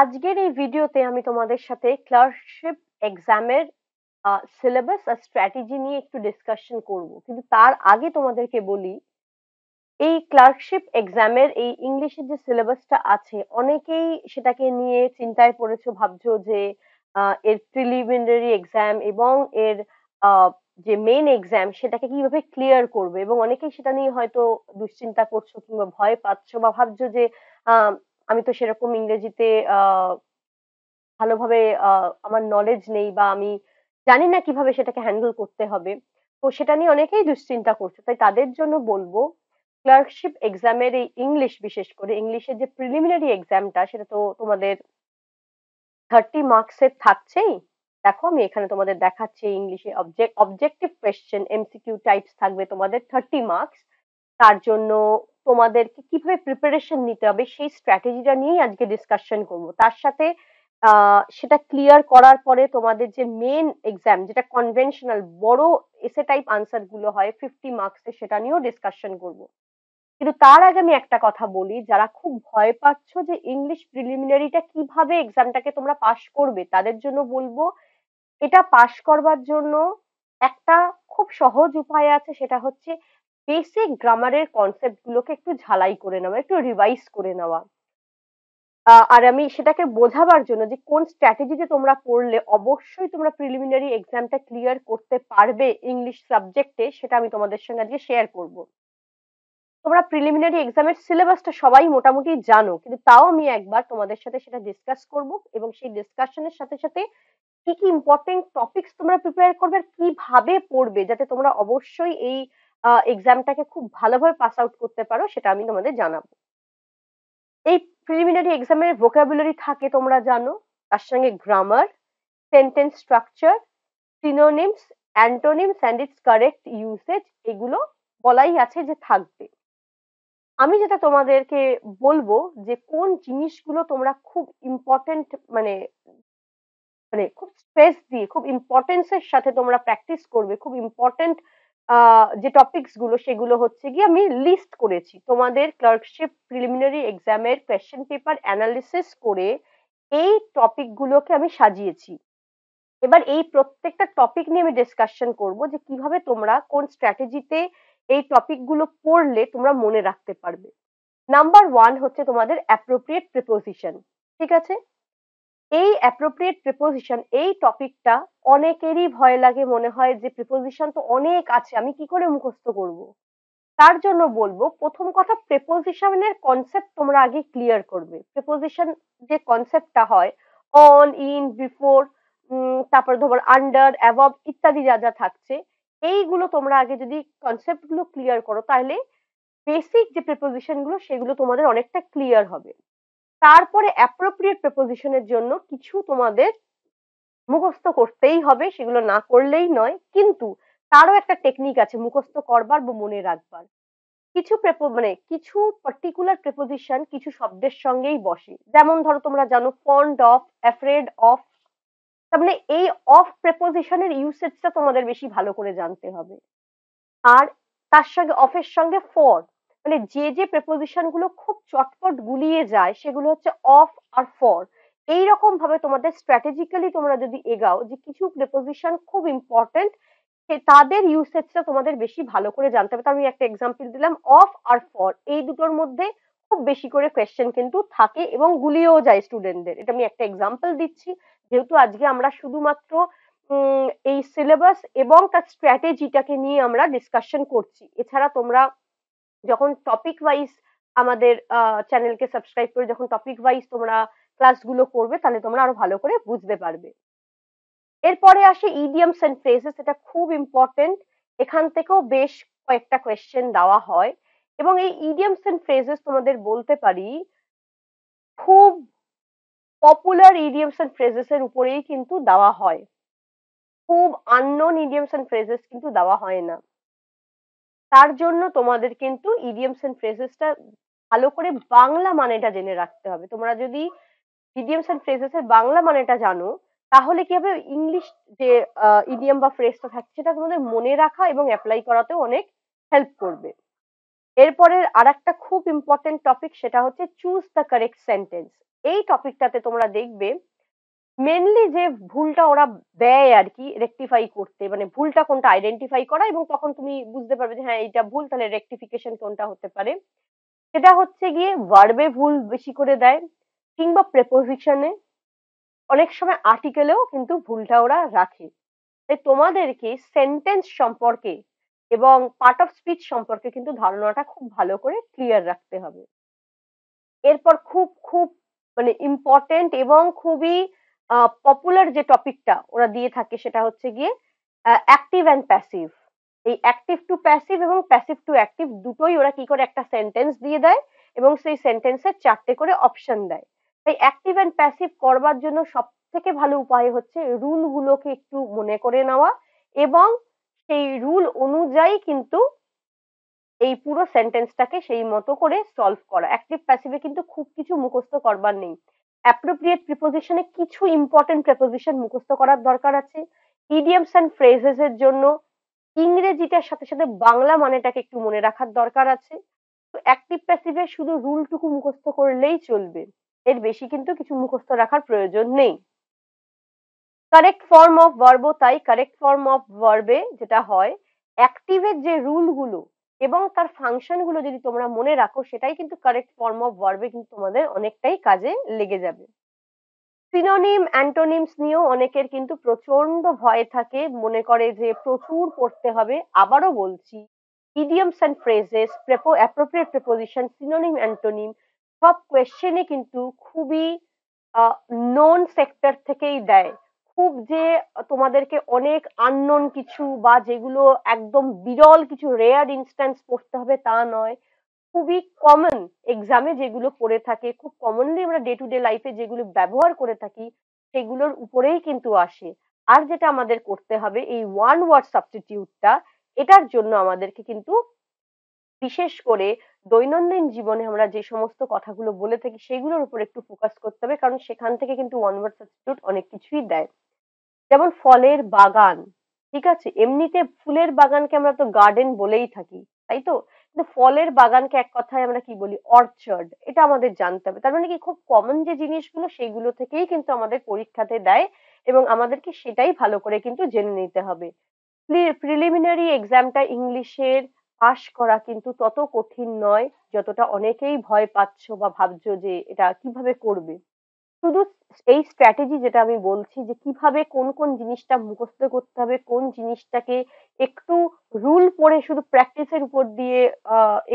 আজকের এই ভিডিওতে আমি তোমাদের সাথে ক্লার্কশিপ এক্সামের সিলেবাস আর স্ট্র্যাটেজি নিয়ে একটু ডিসকাশন করব, কিন্তু তার আগে তোমাদেরকে বলি এই ক্লার্কশিপ এক্সামের এই ইংলিশের যে সিলেবাসটা আছে অনেকেই সেটাকে নিয়ে চিন্তায় পড়েছো, ভাবছো যে এর প্রিলিমিনারি এক্সাম এবং এর যে মেইন এক্সাম সেটাকে কিভাবে ক্লিয়ার করবে, এবং অনেকেই সেটা নিয়ে হয়তো দুশ্চিন্তা করছো কিংবা ভয় পাচ্ছো বা ভাবছো যে আহ আমি তো সেরকম ইংরেজিতে ভালোভাবে আমার নলেজ নেই বা আমি জানি না কিভাবে সেটাকে হ্যান্ডেল করতে হবে। তো সেটা নিয়ে অনেকেই দুশ্চিন্তা করছে, তাই তাদের জন্য বলবো ক্লার্কশিপ এক্সামের এই ইংলিশ, বিশেষ করে ইংলিশের যে প্রিলিমিনারি এক্সামটা সেটা তো তোমাদের 30 মার্কসের থাকছেই। দেখো আমি এখানে তোমাদের দেখাচ্ছি ইংলিশে অবজেক্টিভ কোয়েশ্চেন এমসিকিউ টাইপস থাকবে তোমাদের 30 মার্কস। তার জন্য তোমাদেরকে কিভাবে প্রিপারেশন নিতে হবে সেই স্ট্র্যাটেজিটা নিয়েই আজকে ডিসকাশন করব। তার সাথে সেটা ক্লিয়ার করার পরে তোমাদের যে মেন এক্সাম, যেটা কনভেনশনাল বড় এসে টাইপ আনসার গুলো হয় 50 মার্কসের, সেটা নিয়েও ডিসকাশন করব। কিন্তু তার আগে আমি একটা কথা বলি, যারা খুব ভয় পাচ্ছ যে ইংলিশ প্রিলিমিনারিটা কিভাবে এক্সামটাকে তোমরা পাশ করবে, তাদের জন্য বলবো এটা পাশ করবার জন্য একটা খুব সহজ উপায় আছে, সেটা হচ্ছে বেসিক গ্রামারের কনসেপ্ট গুলোকে একটু ঝালাই করে নেওয়া, একটু রিভাইজ করে নেওয়া। আর আমি সেটাকে বোঝাবার জন্য যে কোন স্ট্র্যাটেজিতে তোমরা পড়লে অবশ্যই তোমরা প্রিলিমিনারি এক্সামটা ক্লিয়ার করতে পারবে ইংলিশ সাবজেক্টে, সেটা আমি তোমাদের সঙ্গে আজকে শেয়ার করব। তোমরা প্রিলিমিনারি এক্সামের সিলেবাসটা সবাই মোটামুটি জানো, কিন্তু তাও আমি একবার তোমাদের সাথে সেটা ডিসকাস করব, এবং সেই ডিসকাশনের সাথে সাথে কি কি ইম্পর্টেন্ট টপিকস তোমরা প্রিপেয়ার করবে আর কিভাবে পড়বে যাতে তোমরা অবশ্যই এই এক্সামটাকে খুব ভালোভাবে পাস আউট করতে পারো, সেটা আমি তোমাদের জানাবো। এই প্রিলিমিনারি এক্সামের ভোকাবুলারি থাকে তোমরা জানো, তার সঙ্গে grammar, sentence structure, synonyms, antonyms and it's correct usage, এগুলো বলাই আছে যে থাকবে। আমি যেটা তোমাদেরকে বলবো যে কোন জিনিসগুলো তোমরা খুব ইম্পর্টেন্ট, মানে মানে খুব স্ট্রেস দিয়ে খুব ইম্পর্টেন্স এর সাথে তোমরা প্র্যাকটিস করবে, খুব ইম্পর্টেন্ট যে টপিকস গুলো সেগুলো হচ্ছে গিয়ে আমি লিস্ট করেছি তোমাদের ক্লার্কশিপ প্রিলিমিনারি এক্সামের কোয়েশ্চেন পেপার অ্যানালিসিস করে। এই টপিক গুলোকে আমি সাজিয়েছি। এবার এই প্রত্যেকটা টপিক নিয়ে আমি ডিসকাশন করব যে কিভাবে তোমরা কোন স্ট্র্যাটেজিতে এই টপিক গুলো পড়লে তোমরা মনে রাখতে পারবে। নাম্বার ওয়ান হচ্ছে তোমাদের অ্যাপ্রোপ্রিয়েট প্রিপোজিশন। ঠিক আছে, এই অ্যাপ্রোপ্রিয়েট প্রিপোজিশন এই টপিকটা অনেকেরই ভয় লাগে, মনে হয় যে প্রিপোজিশন তো অনেক আছে, আমি কি করে মুখস্থ করব। তার জন্য বলবো প্রথম কথা, প্রিপোজিশনের কনসেপ্ট তোমরা আগে ক্লিয়ার করবে। প্রিপোজিশন যে কনসেপ্টটা হয় অন, ইন, বিফোর, তারপর ধরো আন্ডার, অ্যাবভ ইত্যাদি যা যা থাকছে, এইগুলো তোমরা আগে যদি কনসেপ্ট গুলো ক্লিয়ার করো তাহলে বেসিক যে প্রিপোজিশন গুলো সেগুলো তোমাদের অনেকটা ক্লিয়ার হবে। তারপরে অ্যাপ্রোপ্রিয়েট প্রিপোজিশনের জন্য কিছু তোমাদের মুখস্থ করতেই হবে, সেগুলো না করলেই নয়, কিন্তু তারও একটা টেকনিক আছে মুখস্থ করবার বা মনে রাখবার। কিছু মানে কিছু পার্টিকুলার প্রিপোজিশন কিছু শব্দের সঙ্গেই বসে, যেমন ধরো তোমরা জানো ফন্ড অফ, অ্যাফ্রেড অফ, তার মানে এই অফ প্রিপোজিশনের ইউসেজটা তোমাদের বেশি ভালো করে জানতে হবে। আর তার সঙ্গে অফের সঙ্গে ফর, মানে যে যে প্রেপোজিশন গুলো খুব চটপট গুলিয়ে যায় সেগুলো হচ্ছে অফ আর ফর। এইরকম ভাবে তোমাদের স্ট্র্যাটেজিক্যালি তোমরা যদি এগাও যে কিছু প্রেপোজিশন খুব ইম্পর্টেন্ট, তাদের ইউসেজটা তোমাদের বেশি ভালো করে জানতে হবে। আমি একটা এক্সাম্পল দিলাম, অফ আর ফর এই দুটোর মধ্যে খুব বেশি করে কোয়েশ্চেন কিন্তু থাকে এবং গুলিয়েও যায় স্টুডেন্টদের। এটা আমি একটা এক্সাম্পল দিচ্ছি, যেহেতু আজকে আমরা শুধুমাত্র এই সিলেবাস এবং তার স্ট্র্যাটেজিটাকে নিয়ে আমরা ডিসকাশন করছি। এছাড়া তোমরা যখন টপিক ওয়াইজ আমাদের চ্যানেলকে সাবস্ক্রাইব করে যখন টপিক ওয়াইজ তোমরা ক্লাসগুলো করবে তাহলে তোমরা আরো ভালো করে বুঝতে পারবে। এরপরে আসে ইডিয়মস এন্ড ফ্রেজেস, এটা খুব ইম্পর্টেন্ট। এখান থেকেও বেশ কয়েকটা কোয়েশ্চেন দেওয়া হয়, এবং এই ইডিয়মস এন্ড ফ্রেজেস তোমাদের বলতে পারি খুব পপুলার ইডিয়মস এন্ড ফ্রেজেস এর উপরেই কিন্তু দেওয়া হয়, খুব আননোন ইডিয়মস এন্ড ফ্রেজেস কিন্তু দেওয়া হয় না। তার জন্য তোমাদের কিন্তু ইডিয়মস এন্ড ফ্রেজেসটা ভালো করে বাংলা মানেটা জেনে রাখতে হবে। তোমরা যদি ইডিয়মস এন্ড ফ্রেজেস এর বাংলা মানেটা জানো তাহলে কি হবে, ইংলিশ যে ইডিয়ম বা ফ্রেজটা থাকছে সেটা তোমাদের মনে রাখা এবং অ্যাপ্লাই করাতেও অনেক হেল্প করবে। এরপরে আর একটা খুব ইম্পর্টেন্ট টপিক, সেটা হচ্ছে চুজ দ্য কারেক্ট সেন্টেন্স। এই টপিকটাতে তোমরা দেখবে মেনলি যে ভুলটা ওরা দেয় আর কি রেকটিফাই করতে, মানে ভুলটা কোনটা আইডেন্টিফাই করা, এবং তখন তুমি বুঝতে পারবে যে হ্যাঁ এইটা ভুল, তাহলে রেকটিফিকেশন কোনটা হতে পারে। সেটা হচ্ছে গিয়ে ভার্বে ভুল বেশি করে দেয়, কিংবা প্রেপোজিশনে, অনেক সময় আর্টিকেলেও কিন্তু ভুলটা ওরা রাখে। তাই তোমাদেরকে সেন্টেন্স সম্পর্কে এবং পার্ট অফ স্পিচ সম্পর্কে কিন্তু ধারণাটা খুব ভালো করে ক্লিয়ার রাখতে হবে। এরপর খুব খুব মানে ইম্পর্টেন্ট এবং খুবই পপুলার যে টপিকটা ওরা দিয়ে থাকে সেটা হচ্ছে গিয়ে অ্যাক্টিভ অ্যান্ড প্যাসিভ। এই অ্যাক্টিভ টু প্যাসিভ এবং প্যাসিভ টু অ্যাক্টিভ দুটোই ওরা কি করে একটা সেন্টেন্স দিয়ে দেয়, এবং সেই সেন্টেন্সের 4টে করে অপশন দেয়। তাই অ্যাক্টিভ অ্যান্ড প্যাসিভ করবার জন্য সব থেকে ভালো উপায় হচ্ছে রুল গুলোকে একটু মনে করে নেওয়া, এবং সেই রুল অনুযায়ী কিন্তু এই পুরো সেন্টেন্সটাকে সেই মতো করে সলভ করা। অ্যাক্টিভ প্যাসিভে কিন্তু খুব কিছু মুখস্থ করবার নেই। অ্যাপ্রোপ্রিয়েট প্রিপোজিশনে কিছু ইম্পর্টেন্ট প্রিপোজিশন মুখস্থ করার দরকার আছে। ইডিয়মস অ্যান্ড ফ্রেজেস এর জন্য ইংরেজিটার সাথে সাথে বাংলা মানেটাকে একটু মনে রাখার দরকার আছে। তো অ্যাক্টিভ প্যাসিভে শুধু রুলটুকু মুখস্থ করলেই চলবে, এর বেশি কিন্তু কিছু মুখস্থ রাখার প্রয়োজন নেই। কারেক্ট ফর্ম অফ ভার্বও তাই। কারেক্ট ফর্ম অফ ভার্বে যেটা হয়, অ্যাক্টিভের যে রুল গুলো এবং তার ফাংশন গুলো যদি তোমরা মনে রাখো, সেটাই কিন্তু কারেক্ট ফর্ম অফ ভার্বে কিন্তু তোমাদের অনেকটাই কাজে লেগে যাবে। সিনোনিম অ্যান্টোনিমস নিয়েও অনেকের কিন্তু প্রচন্ড ভয় থাকে, মনে করে যে প্রচুর পড়তে হবে। আবারও বলছি, idioms and phrases, appropriate preposition, synonym, antonym সব কোয়েশ্চেনে কিন্তু খুবই নোন সেক্টর থেকেই দেয়। খুব যে তোমাদেরকে অনেক আননোন কিছু বা যেগুলো একদম বিরল কিছু রেয়ার ইনস্ট্যান্স পড়তে হবে তা নয়। খুবই কমন এক্সামে যেগুলো পড়ে থাকে, খুব কমনলি আমরা ডে টু ডে লাইফে যেগুলো ব্যবহার করে থাকি, সেগুলোর উপরেই কিন্তু আসে। আর যেটা আমাদের করতে হবে, এই ওয়ান ওয়ার্ড সাবস্টিটিউটটা, এটার জন্য আমাদেরকে কিন্তু বিশেষ করে দৈনন্দিন জীবনে আমরা যে সমস্ত কথাগুলো বলে থাকি সেগুলোর উপর একটু ফোকাস করতে হবে, কারণ সেখান থেকে কিন্তু ওয়ান ওয়ার্ড সাবস্টিটিউট অনেক কিছুই দেয়। যেমন ফলের বাগান, ঠিক আছে, এমনিতে ফুলের বাগানকে আমরা তো গার্ডেন বলেই থাকি, তাই তো? কিন্তু ফলের বাগানকে এক কথায় আমরা কি বলি, অর্চার্ড। এটা আমাদের জানতে হবে। তার মানে কি, খুব কমন যে জিনিসগুলো সেগুলো থেকেই কিন্তু আমাদের পরীক্ষাতে দেয়, এবং আমাদেরকে সেটাই ভালো করে কিন্তু জেনে নিতে হবে। প্রিলিমিনারি এক্সামটা ইংলিশের পাশ করা কিন্তু তত কঠিন নয় যতটা অনেকেই ভয় পাচ্ছ বা ভাবছো যে এটা কিভাবে করবে। শুধু এই স্ট্র্যাটেজি যেটা আমি বলছি, যে কিভাবে কোন কোন জিনিসটা মুখস্থ করতে হবে, কোন জিনিসটাকে একটু রুল পড়ে শুধু প্র্যাকটিসের উপর দিয়ে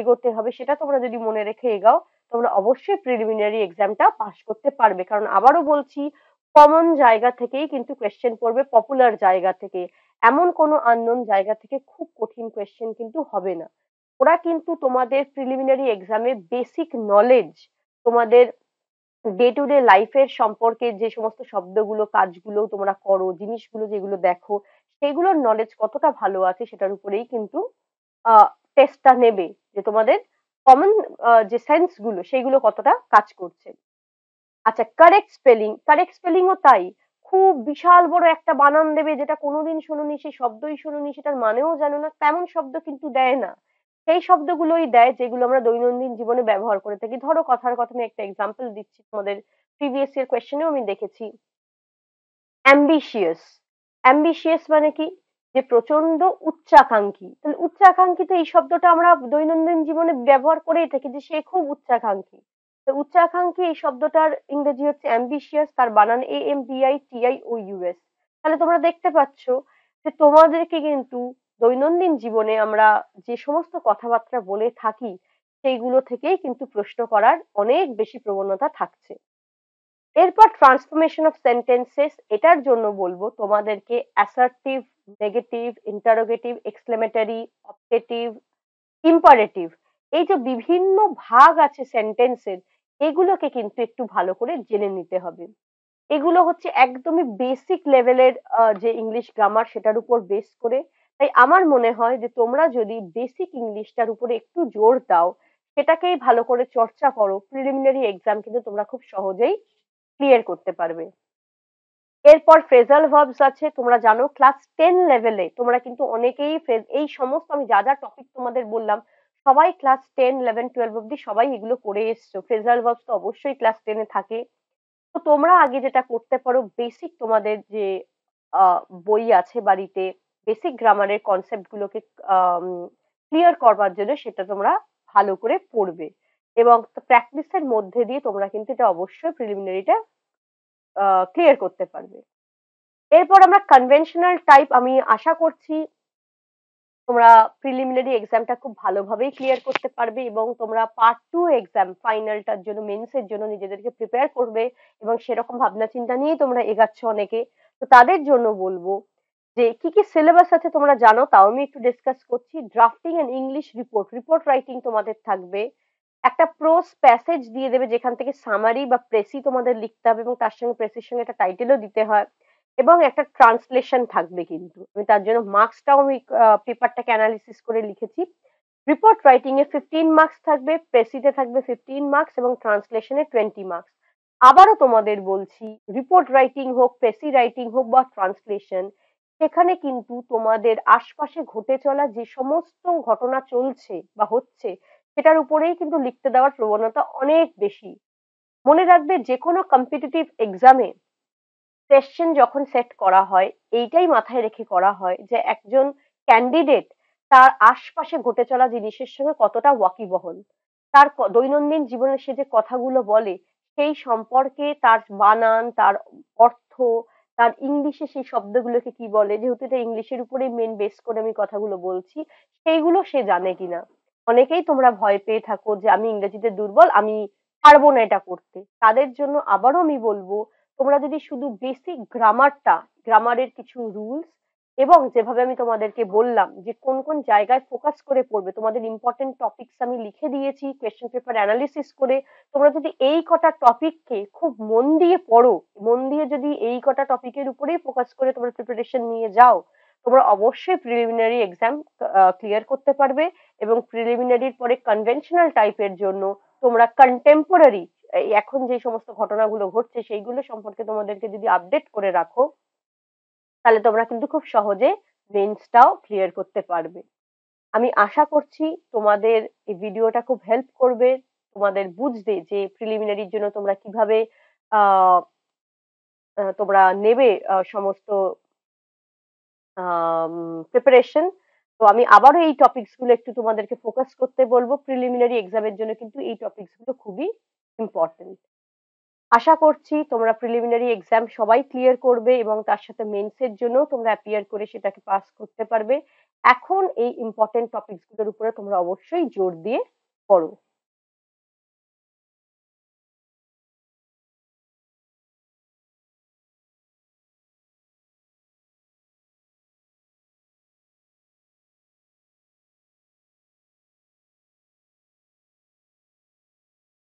এগোতে হবে, সেটা তোমরা যদি মনে রেখে এগাও, তোমরা অবশ্যই প্রিলিমিনারি এক্সামটা পাস করতে পারবে। কারণ আবারও বলছি, কমন জায়গা থেকেই কিন্তু কোয়েশ্চেন পড়বে, পপুলার জায়গা থেকে। এমন কোনো আননোন জায়গা থেকে খুব কঠিন কোয়েশ্চেন কিন্তু হবে না। ওরা কিন্তু তোমাদের প্রিলিমিনারি এক্সামে বেসিক নলেজ, তোমাদের ডে টু ডে লাইফের সম্পর্কে যে সমস্ত শব্দগুলো, কাজগুলো তোমরা করো, জিনিসগুলো যেগুলো দেখো, সেগুলোর নলেজ কতটা ভালো আছে সেটার উপরেই কিন্তু টেস্টটা নেবে, যে তোমাদের কমন যে সেন্স গুলো সেগুলো কতটা কাজ করছে। আচ্ছা, কারেক্ট স্পেলিং। কারেক্ট স্পেলিংও তাই। খুব বিশাল বড় একটা বানান দেবে যেটা কোনোদিন শোনোনি, সেই শব্দই শোনোনি, সেটার মানেও জানো না, তেমন শব্দ কিন্তু দেয় না। সেই শব্দগুলোই দেয় যেগুলো আমরা দৈনন্দিন জীবনে ব্যবহার করে থাকি। ধরো, কথার কথা আমি একটা এক্সাম্পল দিচ্ছি, তোমাদের প্রিভিয়াস ইয়ার কোয়েশ্চেনেও আমি দেখেছি। অ্যাম্বিশিয়াস। অ্যাম্বিশিয়াস মানে কি, যে প্রচন্ড উচ্চাকাঙ্ক্ষী। তাহলে উচ্চাকাঙ্ক্ষী, তো এই শব্দটা আমরা দৈনন্দিন জীবনে ব্যবহার করেই থাকি, যে সে খুব উচ্চাকাঙ্ক্ষী। তো উচ্চাকাঙ্ক্ষী এই শব্দটার ইংরেজি হচ্ছে অ্যাম্বিশিয়াস, তার বানান AMBITIOUS। তাহলে তোমরা দেখতে পাচ্ছ যে তোমাদেরকে কিন্তু দৈনন্দিন জীবনে আমরা যে সমস্ত কথাবার্তা বলে থাকি সেইগুলো থেকেই কিন্তু প্রশ্ন করার অনেক বেশি প্রবণতা থাকছে। এরপর ট্রান্সফরমেশন অফ সেন্টেন্সেস, এটার জন্য বলবো তোমাদেরকে assertive, negative, interrogative, exclamatory, objective, imperative, এই যে বিভিন্ন ভাগ আছে সেন্টেন্সের, এগুলোকে কিন্তু একটু ভালো করে জেনে নিতে হবে। এগুলো হচ্ছে একদমই বেসিক লেভেলের যে ইংলিশ গ্রামার, সেটার উপর বেস করে। তাই আমার মনে হয় যে তোমরা যদি বেসিক ইংলিশটার উপরে একটু জোর দাও, সেটাকেই ভালো করে চর্চা করো, প্রিলিমিনারি এক্সাম কিন্তু তোমরা খুব সহজেই ক্লিয়ার করতে পারবে। এরপর ফ্রেজাল ভার্বস আছে। তোমরা জানো ক্লাস 10 লেভেলে তোমরা কিন্তু অনেকেই এই সমস্ত আমি যা যা টপিক তোমাদের বললাম, সবাই ক্লাস 10, 11, 12 অব্দি সবাই এগুলো করে এসছো। ফ্রেজাল ভার্বস তো অবশ্যই ক্লাস 10 এ থাকে। তো তোমরা আগে যেটা করতে পারো, বেসিক তোমাদের যে বই আছে বাড়িতে, বেসিক গ্রামারের কনসেপ্ট গুলোকে ক্লিয়ার করবার জন্য সেটা তোমরা ভালো করে পড়বে, এবং প্র্যাকটিসের মধ্যে দিয়ে তোমরা কিন্তু এটা অবশ্যই প্রিলিমিনারিটা ক্লিয়ার করতে পারবে। এরপর আমরা কনভেনশনাল টাইপ, আমি আশা করছি তোমরা প্রিলিমিনারি এক্সামটা খুব ভালোভাবেই ক্লিয়ার করতে পারবে, এবং তোমরা পার্ট 2 এক্সাম ফাইনালটার জন্য, মেন্সের জন্য নিজেদেরকে প্রিপেয়ার করবে, এবং সেরকম ভাবনা চিন্তা নিয়েই তোমরা এগাচ্ছ অনেকে। তো তাদের জন্য বলবো যে কি কি সিলেবাস আছে তোমরা জানো, তাও আমি একটু ডিসকাস করছি। Drafting and English report, report writing তোমাদের থাকবে। একটা প্রোস প্যাসেজ দিয়ে দেবে যেখান থেকে সামারি বা প্রেসি তোমাদের লিখতে হবে, এবং তার সঙ্গে প্রেসির সঙ্গে একটা টাইটেলও দিতে হয়, এবং একটা ট্রান্সলেশন থাকবে। কিন্তু আমি তার জন্য মার্কসটাও আমি পেপারটাকে অ্যানালিসিস করে লিখেছি। রিপোর্ট রাইটিং এ 15 মার্কস থাকবে, প্রেসিতে থাকবে 15 মার্কস, এবং ট্রান্সলেশনে 20 মার্কস। আবারও তোমাদের বলছি, রিপোর্ট রাইটিং হোক, প্রেসি রাইটিং হোক বা ট্রান্সলেশন, সেখানে কিন্তু তোমাদের আশপাশে ঘটে চলা যে সমস্ত ঘটনা চলছে বা হচ্ছে, সেটার উপরেই কিন্তু লিখতে দেওয়ার প্রবণতা অনেক বেশি। মনে রাখবে, যে কোনো কম্পিটিটিভ এক্সামে কোয়েশ্চেন যখন সেট করা হয়, এইটাই মাথায় রেখে করা হয় যে একজন ক্যান্ডিডেট তার আশপাশে ঘটে চলা জিনিসের সঙ্গে কতটা ওয়াকিবহল। তার দৈনন্দিন জীবনে সে যে কথাগুলো বলে, সেই সম্পর্কে তার বানান, তার অর্থ, তার ইংলিশে সেই শব্দগুলোকে কি বলে, যেহেতু এটা ইংলিশের উপরেই মেন বেস করে আমি কথাগুলো বলছি, সেইগুলো সে জানে কিনা। অনেকেই তোমরা ভয় পেয়ে থাকো যে আমি ইংরেজিতে দুর্বল, আমি পারবো না এটা করতে। তাদের জন্য আবারও আমি বলবো, তোমরা যদি শুধু বেসিক গ্রামারটা, গ্রামারের কিছু রুলস, এবং যেভাবে আমি তোমাদেরকে বললাম যে কোন কোন জায়গায় ফোকাস করে পড়বে, তোমাদের ইম্পর্টেন্ট টপিকস আমি লিখে দিয়েছি কোয়েশ্চেন পেপার অ্যানালিসিস করে। তোমরা যদি এই কটা টপিককে খুব মন দিয়ে পড়ো, মন দিয়ে যদি এই কটা টপিকের উপরেই ফোকাস করে তোমরা প্রিপারেশন নিয়ে যাও, তোমরা অবশ্যই প্রিলিমিনারি এক্সাম ক্লিয়ার করতে পারবে। এবং প্রিলিমিনারির পরে কনভেনশনাল টাইপের জন্য তোমরা কন্টেম্পোরারি, এখন যে সমস্ত ঘটনাগুলো ঘটছে সেইগুলো সম্পর্কে তোমাদেরকে যদি আপডেট করে রাখো, তাহলে তোমরা কিন্তু খুব সহজে মেন্সটাও ক্লিয়ার করতে পারবে। আমি আশা করছি তোমাদের এই ভিডিওটা খুব হেল্প করবে তোমাদের বুঝতে, যে প্রিলিমিনারির জন্য তোমরা কিভাবে আহ তোমরা নেবে সমস্ত প্রিপারেশন। তো আমি আবারও এই টপিকস গুলো একটু তোমাদেরকে ফোকাস করতে বলবো। প্রিলিমিনারি এক্সামের জন্য কিন্তু এই টপিকস গুলো খুবই ইম্পর্টেন্ট। আশা করছি তোমরা প্রিলিমিনারি এক্সাম সবাই ক্লিয়ার করবে, এবং তার সাথে মেন্সের জন্য তোমরা অ্যাপিয়ার করে সেটাকে পাস করতে পারবে। এখন এই ইম্পর্টেন্ট টপিকস গুলোর উপরে তোমরা অবশ্যই জোর দিয়ে পড়ো।